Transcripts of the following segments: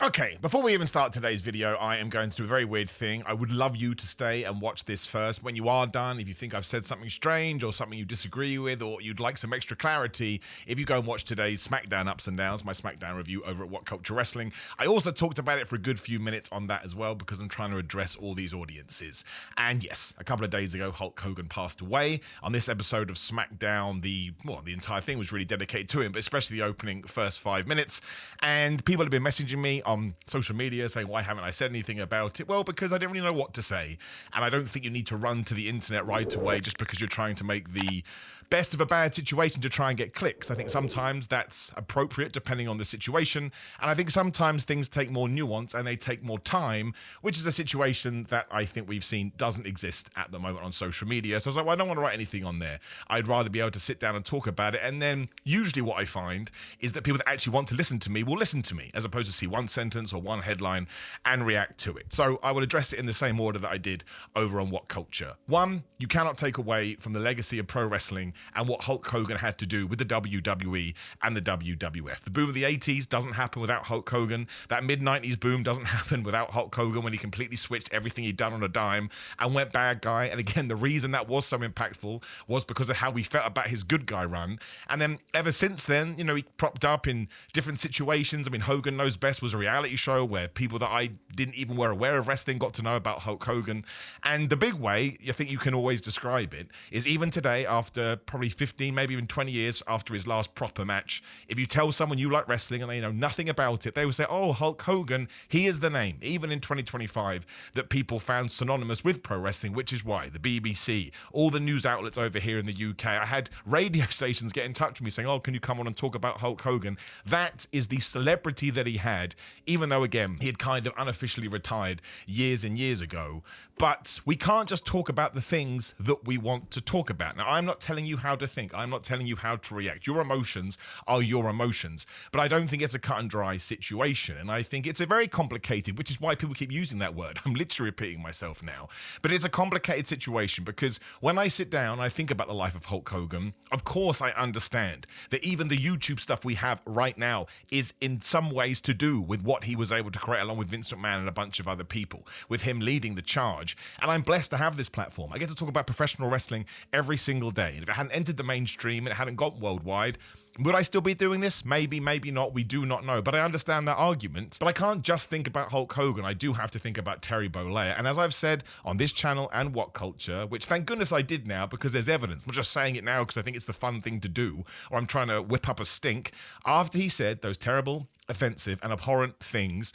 Okay, before we even start today's video, I am going to do a very weird thing. I would love you to stay and watch this first. When you are done, if you think I've said something strange or something you disagree with or you'd like some extra clarity, if you go and watch today's SmackDown Ups and Downs, my SmackDown review over at What Culture Wrestling, I also talked about it for a good few minutes on that as well because I'm trying to address all these audiences. And yes, a couple of days ago, Hulk Hogan passed away. On this episode of SmackDown, the entire thing was really dedicated to him, but especially the opening first 5 minutes. And people have been messaging me on social media saying, why haven't I said anything about it? Well, because I didn't really know what to say. And I don't think you need to run to the internet right away just because you're trying to make the best of a bad situation to try and get clicks. I think sometimes that's appropriate depending on the situation. And I think sometimes things take more nuance and they take more time, which is a situation that I think we've seen doesn't exist at the moment on social media. So I was like, well, I don't want to write anything on there. I'd rather be able to sit down and talk about it. And then usually what I find is that people that actually want to listen to me will listen to me as opposed to see one sentence or one headline and react to it. So I will address it in the same order that I did over on What Culture. One, you cannot take away from the legacy of pro wrestling and what Hulk Hogan had to do with the WWE and the WWF. The boom of the 80s doesn't happen without Hulk Hogan. That mid-90s boom doesn't happen without Hulk Hogan when he completely switched everything he'd done on a dime and went bad guy. And again, the reason that was so impactful was because of how we felt about his good guy run. And then ever since then, you know, he propped up in different situations. I mean, Hogan Knows Best was a reality show where people that I didn't even were aware of wrestling got to know about Hulk Hogan. And the big way, I think you can always describe it, is even today, after probably 15, maybe even 20 years after his last proper match, if you tell someone you like wrestling and they know nothing about it, they will say, oh, Hulk Hogan, he is the name, even in 2025, that people found synonymous with pro wrestling, which is why the BBC, all the news outlets over here in the UK, I had radio stations get in touch with me saying, oh, can you come on and talk about Hulk Hogan? That is the celebrity that he had, even though, again, he had kind of unofficially retired years and years ago. But we can't just talk about the things that we want to talk about. Now, I'm not telling you how to think. I'm not telling you how to react. Your emotions are your emotions. But I don't think it's a cut and dry situation. And I think it's a very complicated, which is why people keep using that word. I'm literally repeating myself now. But it's a complicated situation because when I sit down, I think about the life of Hulk Hogan. Of course, I understand that even the YouTube stuff we have right now is in some ways to do with what he was able to create along with Vince McMahon and a bunch of other people, with him leading the charge. And I'm blessed to have this platform. I get to talk about professional wrestling every single day. And if it hadn't entered the mainstream and it hadn't gone worldwide, would I still be doing this? Maybe, maybe not. We do not know. But I understand that argument. But I can't just think about Hulk Hogan. I do have to think about Terry Bollea. And as I've said on this channel and What Culture, which thank goodness I did now because there's evidence. I'm not just saying it now because I think it's the fun thing to do or I'm trying to whip up a stink. After he said those terrible, offensive and abhorrent things,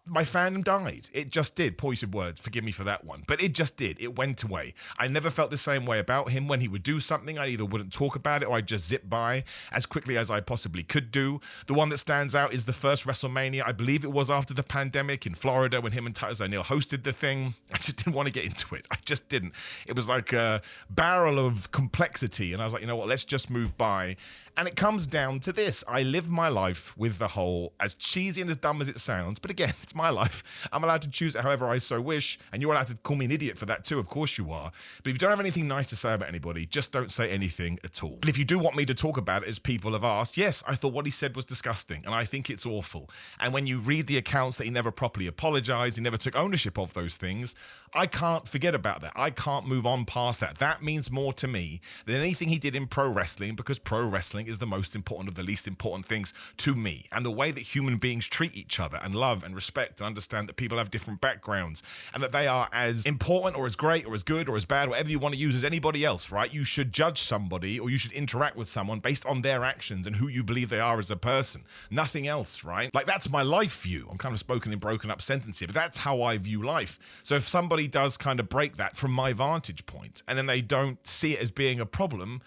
my fandom died. It just did. Poor use of words. Forgive me for that one. But it just did. It went away. I never felt the same way about him. When he would do something, I either wouldn't talk about it or I'd just zip by as quickly as I possibly could do. The one that stands out is the first WrestleMania. I believe it was after the pandemic in Florida when him and Titus O'Neil hosted the thing. I just didn't want to get into it. I just didn't. It was like a barrel of complexity. And I was like, you know what? Let's just move by. And it comes down to this. I live my life with the whole, as cheesy and as dumb as it sounds, but again, it's my life. I'm allowed to choose it however I so wish, and you're allowed to call me an idiot for that too, of course you are. But if you don't have anything nice to say about anybody, just don't say anything at all. And if you do want me to talk about it, as people have asked, yes, I thought what he said was disgusting, and I think it's awful. And when you read the accounts that he never properly apologized, he never took ownership of those things, I can't forget about that. I can't move on past that. That means more to me than anything he did in pro wrestling, because pro wrestling is the most important of the least important things to me. And the way that human beings treat each other and love and respect and understand that people have different backgrounds and that they are as important or as great or as good or as bad, whatever you want to use, as anybody else, right? You should judge somebody or you should interact with someone based on their actions and who you believe they are as a person. Nothing else, right? Like, that's my life view. I'm kind of spoken in broken up sentence here, but that's how I view life. So if somebody does kind of break that from my vantage point and then they don't see it as being a problem,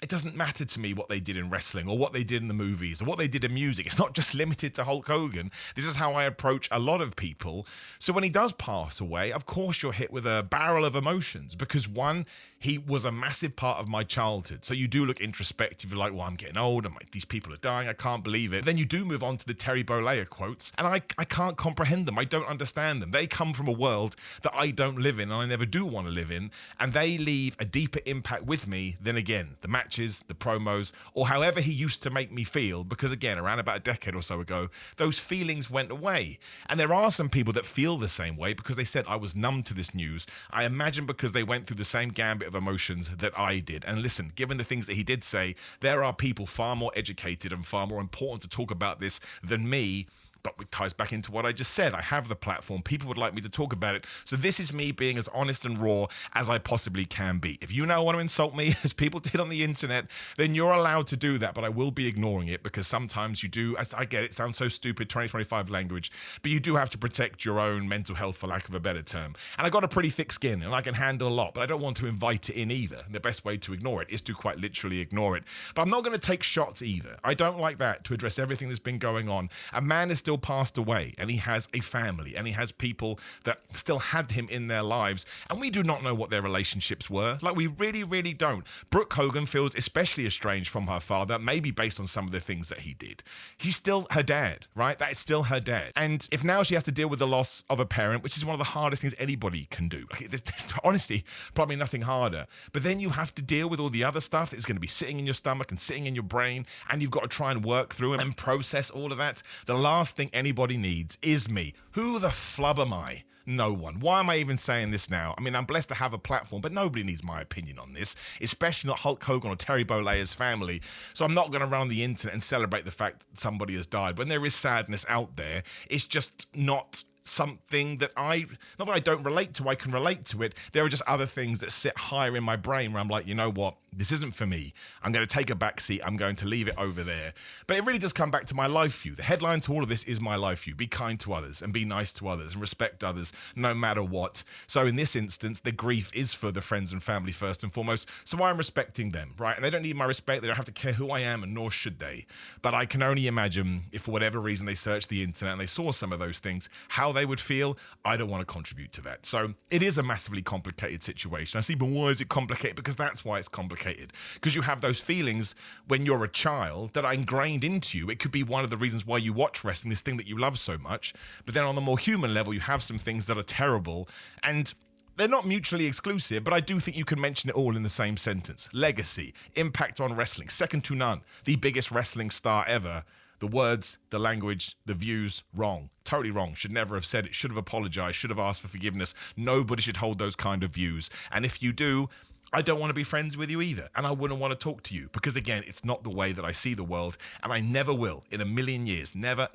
it doesn't matter to me what they did in wrestling or what they did in the movies or what they did in music. It's not just limited to Hulk Hogan. This is how I approach a lot of people. So when he does pass away, of course you're hit with a barrel of emotions because, one, he was a massive part of my childhood. So you do look introspective. You're like, well, I'm getting old and these people are dying. I can't believe it. Then you do move on to the Terry Bollea quotes and I can't comprehend them. I don't understand them. They come from a world that I don't live in and I never do want to live in, and they leave a deeper impact with me than, again, the match matches, the promos, or however he used to make me feel, because again, around about a decade or so ago, those feelings went away. And there are some people that feel the same way because they said I was numb to this news. I imagine because they went through the same gambit of emotions that I did. And listen, given the things that he did say, there are people far more educated and far more important to talk about this than me. But it ties back into what I just said. I have the platform. People would like me to talk about it. So this is me being as honest and raw as I possibly can be. If you now want to insult me, as people did on the internet, then you're allowed to do that. But I will be ignoring it because sometimes you do, as I get it, sounds so stupid, 2025 language, but you do have to protect your own mental health, for lack of a better term. And I got a pretty thick skin and I can handle a lot, but I don't want to invite it in either. And the best way to ignore it is to quite literally ignore it. But I'm not going to take shots either. I don't like that to address everything that's been going on. A man is still passed away and he has a family and he has people that still had him in their lives, and we do not know what their relationships were. Like, we really don't. Brooke Hogan feels especially estranged from her father, maybe based on some of the things that he did. He's still her dad, right? That is still her dad. And if now she has to deal with the loss of a parent, which is one of the hardest things anybody can do, there's honestly probably nothing harder, but then you have to deal with all the other stuff that's going to be sitting in your stomach and sitting in your brain, and you've got to try and work through it and process all of that. The last thing anybody needs is me. Who the flub am I? No one. Why am I even saying this now? I mean, I'm blessed to have a platform, but nobody needs my opinion on this, especially not Hulk Hogan or Terry Bollea's family. So I'm not going to run on the internet and celebrate the fact that somebody has died. When there is sadness out there, it's just not something that not that I don't relate to, I can relate to it. There are just other things that sit higher in my brain where I'm like, you know what? This isn't for me. I'm going to take a back seat. I'm going to leave it over there. But it really does come back to my life view. The headline to all of this is my life view. Be kind to others and be nice to others and respect others no matter what. So in this instance, the grief is for the friends and family first and foremost. So I'm respecting them, right? And they don't need my respect. They don't have to care who I am, and nor should they. But I can only imagine if for whatever reason they searched the internet and they saw some of those things, how they would feel. I don't want to contribute to that. So it is a massively complicated situation. I see, but why is it complicated? Because that's why it's complicated. Because you have those feelings when you're a child that are ingrained into you. It could be one of the reasons why you watch wrestling, this thing that you love so much. But then on the more human level, you have some things that are terrible, and they're not mutually exclusive, but I do think you can mention it all in the same sentence. Legacy, impact on wrestling, second to none, the biggest wrestling star ever. The words, the language, the views, wrong. Totally wrong. Should never have said it. Should have apologized. Should have asked for forgiveness. Nobody should hold those kind of views. And if you do, I don't want to be friends with you either. And I wouldn't want to talk to you because, again, it's not the way that I see the world. And I never will in a million years. Never.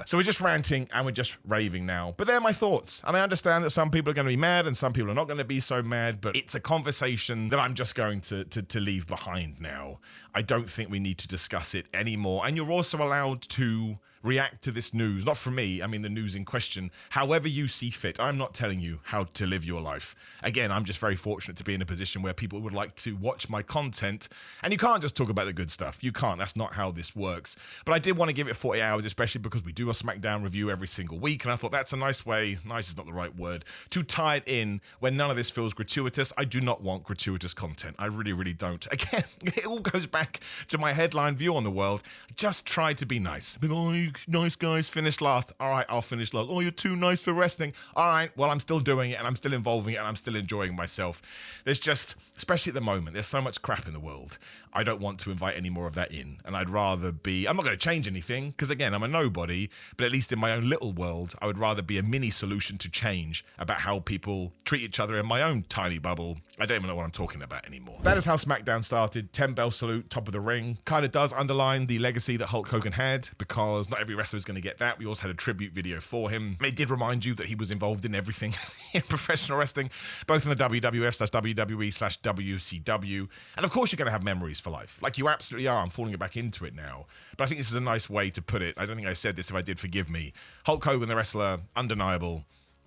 So we're just ranting and we're just raving now. But they're my thoughts. And I understand that some people are going to be mad and some people are not going to be so mad. But it's a conversation that I'm just going to leave behind now. I don't think we need to discuss it anymore. And you're also allowed to react to this news, not from me, I mean the news in question, however you see fit. I'm not telling you how to live your life. Again, I'm just very fortunate to be in a position where people would like to watch my content, and you can't just talk about the good stuff. You can't. That's not how this works. But I did want to give it 40 hours, especially because we do a SmackDown review every single week, and I thought that's a nice way, nice is not the right word, to tie it in when none of this feels gratuitous. I do not want gratuitous content. I really don't. Again, it all goes back to my headline view on the world. Just try to be nice. Oh, you nice guys finished last. All right, I'll finish last. Oh, you're too nice for wrestling. All right, well, I'm still doing it and I'm still involving it and I'm still enjoying myself. There's just, especially at the moment, there's so much crap in the world. I don't want to invite any more of that in. And I'd rather be, I'm not going to change anything because, again, I'm a nobody, but at least in my own little world, I would rather be a mini solution to change about how people treat each other in my own tiny bubble. I don't even know what I'm talking about anymore. That is how SmackDown started. 10-bell salute, top of the ring. Kind of does underline the legacy that Hulk Hogan had, because not every wrestler is going to get that. We also had a tribute video for him. It did remind you that he was involved in everything in professional wrestling, both in the WWF/WWE/WCW. And of course, you're going to have memories for life. Like, you absolutely are. I'm falling back into it now. But I think this is a nice way to put it. I don't think I said this. If I did, forgive me. Hulk Hogan, the wrestler, undeniable.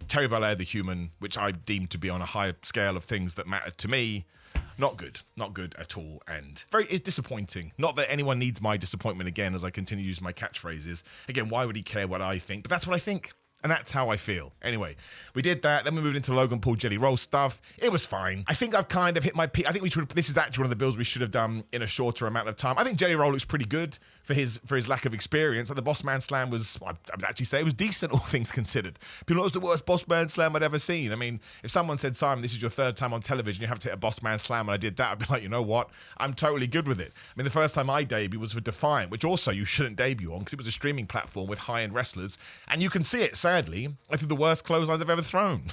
Terry Bollea, the human, which I deemed to be on a higher scale of things that mattered to me. Not good at all, and it's disappointing. Not that anyone needs my disappointment again as I continue to use my catchphrases. Again, why would he care what I think? But that's what I think. And that's how I feel. Anyway, we did that. Then we moved into Logan Paul Jelly Roll stuff. It was fine. I think I've kind of hit my peak. I think this is actually one of the builds we should have done in a shorter amount of time. I think Jelly Roll looks pretty good for his lack of experience. Like the Boss Man Slam was, I would actually say it was decent, all things considered. People, it was the worst Boss Man Slam I'd ever seen. I mean, if someone said, Simon, this is your third time on television, you have to hit a Boss Man Slam, and I did that, I'd be like, you know what? I'm totally good with it. I mean, the first time I debuted was for Defiant, which also you shouldn't debut on because it was a streaming platform with high-end wrestlers, and you can see it, sadly. I threw the worst clotheslines I've ever thrown.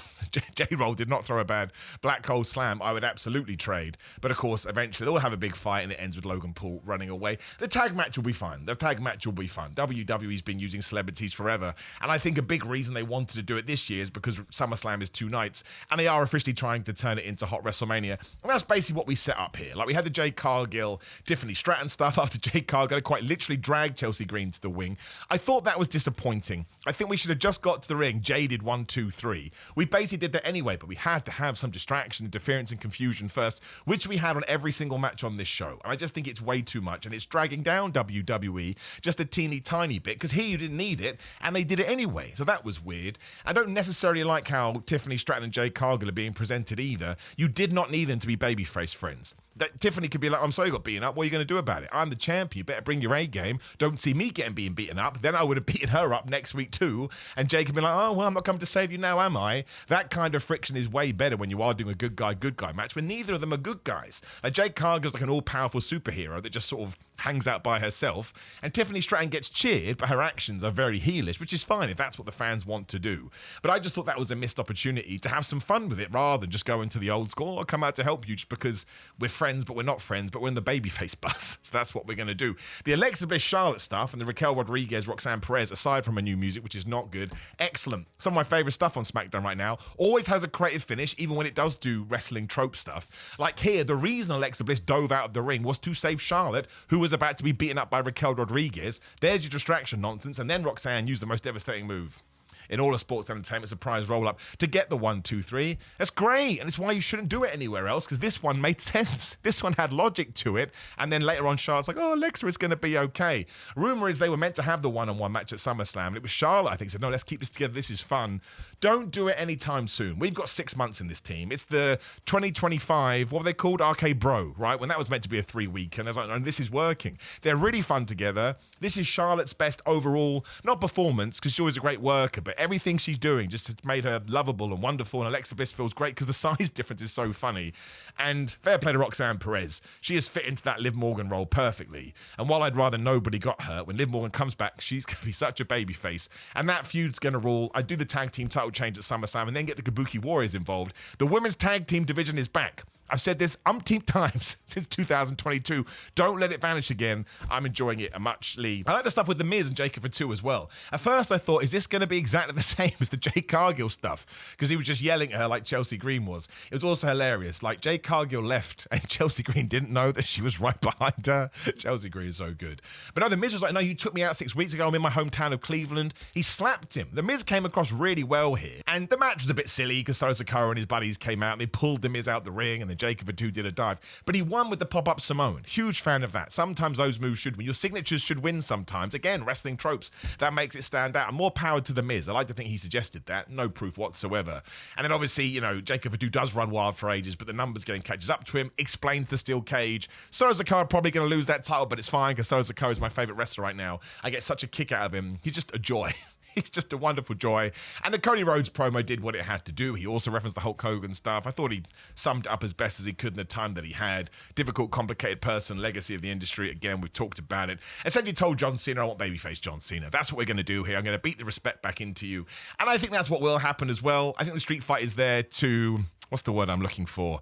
J-Roll did not throw a bad Black Hole Slam. I would absolutely trade. But of course, eventually they'll have a big fight and it ends with Logan Paul running away. The tag match will be fine. WWE's been using celebrities forever. And I think a big reason they wanted to do it this year is because SummerSlam is 2 nights and they are officially trying to turn it into Hot WrestleMania. And that's basically what we set up here. Like we had the Jade Cargill, Tiffany Stratton stuff after Jade Cargill quite literally dragged Chelsea Green to the wing. I thought that was disappointing. I think we should have just got to the ring, jaded 1, 2, 3. We basically did that anyway, but we had to have some distraction, interference, and confusion first, which we had on every single match on this show. And I just think it's way too much, and it's dragging down WWE just a teeny tiny bit, because here you didn't need it, and they did it anyway. So that was weird. I don't necessarily like how Tiffany Stratton and Jade Cargill are being presented either. You did not need them to be babyface friends. That Tiffany could be like, I'm sorry you got beaten up. What are you going to do about it? I'm the champion. You better bring your A game. Don't see me being beaten up. Then I would have beaten her up next week too. And Jake could be like, oh, well, I'm not coming to save you now, am I? That kind of friction is way better when you are doing a good guy match when neither of them are good guys. Like Jade Cargill's like an all-powerful superhero that just sort of hangs out by herself. And Tiffany Stratton gets cheered, but her actions are very heelish, which is fine if that's what the fans want to do. But I just thought that was a missed opportunity to have some fun with it rather than just go into the old school. I'll come out to help you just because we're friends, but we're not friends, but we're in the babyface bus. So that's what we're going to do. The Alexa Bliss Charlotte stuff and the Raquel Rodriguez Roxanne Perez, aside from her new music, which is not good, excellent. Some of my favorite stuff on SmackDown right now. Always has a creative finish, even when it does do wrestling trope stuff. Like here, the reason Alexa Bliss dove out of the ring was to save Charlotte, who was about to be beaten up by Raquel Rodriguez. There's your distraction nonsense. And then Roxanne used the most devastating move in all of sports entertainment, surprise roll-up, to get the 1, 2, 3. That's great, and it's why you shouldn't do it anywhere else, because this one made sense. This one had logic to it, and then later on, Charlotte's like, oh, Alexa is going to be okay. Rumor is they were meant to have the one-on-one match at SummerSlam, and it was Charlotte, I think, said, no, let's keep this together, this is fun. Don't do it anytime soon. We've got 6 months in this team. It's the 2025, what were they called? Arcade Bro, right? When that was meant to be a 3-week, and I was like, no, this is working. They're really fun together. This is Charlotte's best overall, not performance, because she's always a great worker, but everything she's doing just has made her lovable and wonderful, and Alexa Bliss feels great because the size difference is so funny. And fair play to Roxanne Perez. She has fit into that Liv Morgan role perfectly. And while I'd rather nobody got hurt, when Liv Morgan comes back, she's going to be such a babyface. And that feud's going to rule. I do the tag team title change at SummerSlam and then get the Kabuki Warriors involved. The women's tag team division is back. I've said this umpteen times since 2022. Don't let it vanish again. I'm enjoying it muchly. I like the stuff with The Miz and Jacob Fatu as well. At first, I thought, is this going to be exactly the same as the Jade Cargill stuff? Because he was just yelling at her like Chelsea Green was. It was also hilarious. Like, Jade Cargill left and Chelsea Green didn't know that she was right behind her. Chelsea Green is so good. But no, The Miz was like, no, you took me out 6 weeks ago. I'm in my hometown of Cleveland. He slapped him. The Miz came across really well here. And the match was a bit silly because Solo Sikoa and his buddies came out and they pulled The Miz out the ring and then Jacob Fatu did a dive. But he won with the pop-up Samoan. Huge fan of that. Sometimes those moves should win. Your signatures should win sometimes. Again, wrestling tropes. That makes it stand out. And more power to The Miz. I like to think he suggested that. No proof whatsoever. And then obviously, you know, Jacob Fatu does run wild for ages, but the numbers game catches up to him. Explains the steel cage. Solo Sikoa probably going to lose that title, but it's fine because Solo Sikoa is my favorite wrestler right now. I get such a kick out of him. He's just a joy. He's just a wonderful joy. And the Cody Rhodes promo did what it had to do. He also referenced the Hulk Hogan stuff. I thought he summed it up as best as he could in the time that he had. Difficult, complicated person, legacy of the industry. Again, we've talked about it. Essentially told John Cena, I want babyface John Cena. That's what we're going to do here. I'm going to beat the respect back into you. And I think that's what will happen as well. I think the Street Fight is there to... what's the word I'm looking for?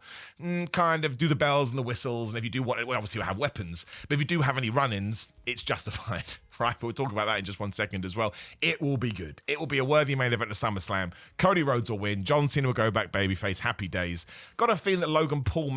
Kind of do the bells and the whistles, and if you do what, well, obviously you'll have weapons, but if you do have any run-ins, it's justified, right? But we'll talk about that in just 1 second as well. It will be good. It will be a worthy main event of SummerSlam. Cody Rhodes will win. John Cena will go back babyface. Happy days. Got a feeling that Logan Paul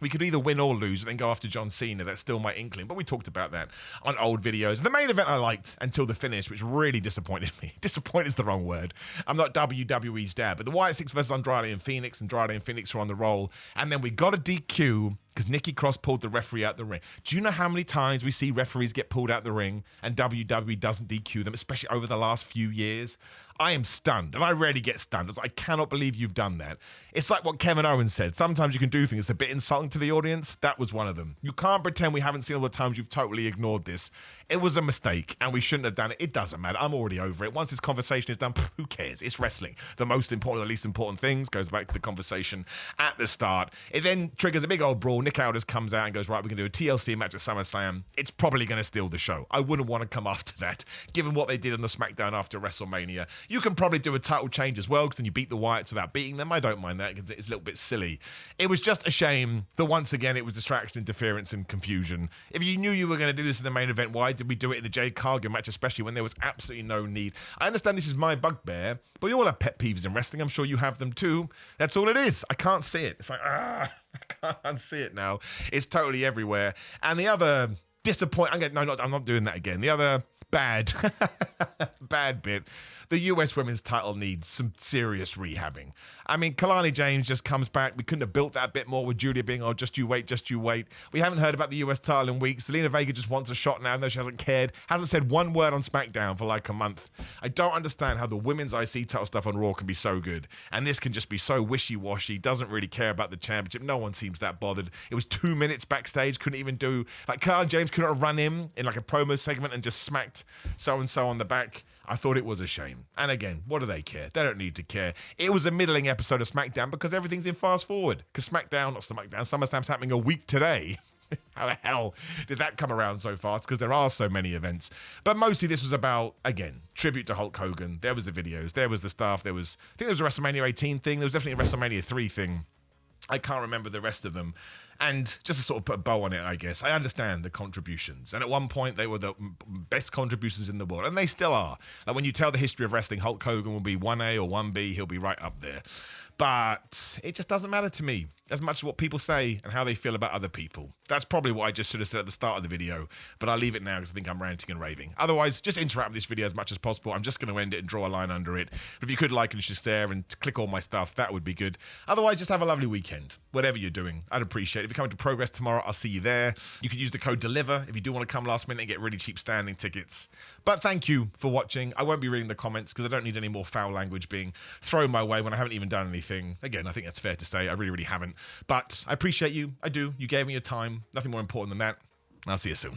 we could either win or lose, but then go after John Cena. That's still my inkling, but we talked about that on old videos. The main event I liked until the finish, which really disappointed me. Disappointed is the wrong word. I'm not WWE's dad, but the Wyatt Six versus Andrade and Phoenix are on the roll, and then we got a DQ because Nikki Cross pulled the referee out the ring. Do you know how many times we see referees get pulled out the ring and WWE doesn't DQ them, especially over the last few years? I am stunned, and I rarely get stunned. I cannot believe you've done that. It's like what Kevin Owens said. Sometimes you can do things that's a bit insulting to the audience. That was one of them. You can't pretend we haven't seen all the times you've totally ignored this. It was a mistake, and we shouldn't have done it. It doesn't matter. I'm already over it. Once this conversation is done, who cares? It's wrestling. The most important, the least important things goes back to the conversation at the start. It then triggers a big old brawl. Nick Aldis comes out and goes, right, we're going to do a TLC match at SummerSlam. It's probably going to steal the show. I wouldn't want to come after that, given what they did on the SmackDown after WrestleMania. You can probably do a title change as well, because then you beat the Wyatts without beating them. I don't mind that, because it's a little bit silly. It was just a shame that once again it was distraction, interference, and confusion. If you knew you were going to do this in the main event, why did we do it in the Jade Cargill match, especially when there was absolutely no need? I understand this is my bugbear, but we all have pet peeves in wrestling. I'm sure you have them too. That's all it is. I can't see it. It's like, I can't see it now. It's totally everywhere. And the other disappointing, I'm not doing that again. The other bad bit, the US women's title needs some serious rehabbing. I mean, Kalani James just comes back. We couldn't have built that a bit more with Julia being, oh, just you wait. We haven't heard about the US title in weeks. Zelina Vega just wants a shot now, though she hasn't cared. Hasn't said one word on SmackDown for like a month. I don't understand how the women's IC title stuff on Raw can be so good, and this can just be so wishy-washy, doesn't really care about the championship. No one seems that bothered. It was 2 minutes backstage, couldn't even do, like, Kalani James couldn't have run in like a promo segment and just smacked so-and-so on the back. I thought it was a shame. And again, what do they care? They don't need to care. It was a middling episode of SmackDown because everything's in fast forward. Because SummerSlam's happening a week today. How the hell did that come around so fast? Because there are so many events. But mostly this was about, again, tribute to Hulk Hogan. There was the videos. There was the stuff. I think there was a WrestleMania 18 thing. There was definitely a WrestleMania 3 thing. I can't remember the rest of them. And just to sort of put a bow on it, I guess, I understand the contributions. And at one point, they were the best contributions in the world. And they still are. Like, when you tell the history of wrestling, Hulk Hogan will be 1A or 1B. He'll be right up there. But it just doesn't matter to me as much as what people say and how they feel about other people. That's probably what I just should have said at the start of the video, but I'll leave it now because I think I'm ranting and raving. Otherwise, just interact with this video as much as possible. I'm just going to end it and draw a line under it. But if you could like and share and click all my stuff, that would be good. Otherwise, just have a lovely weekend, whatever you're doing. I'd appreciate it. If you're coming to Progress tomorrow, I'll see you there. You can use the code DELIVER if you do want to come last minute and get really cheap standing tickets. But thank you for watching. I won't be reading the comments because I don't need any more foul language being thrown my way when I haven't even done anything. Again, I think that's fair to say. I really haven't. But I appreciate you. I do. You gave me your time. Nothing more important than that. I'll see you soon.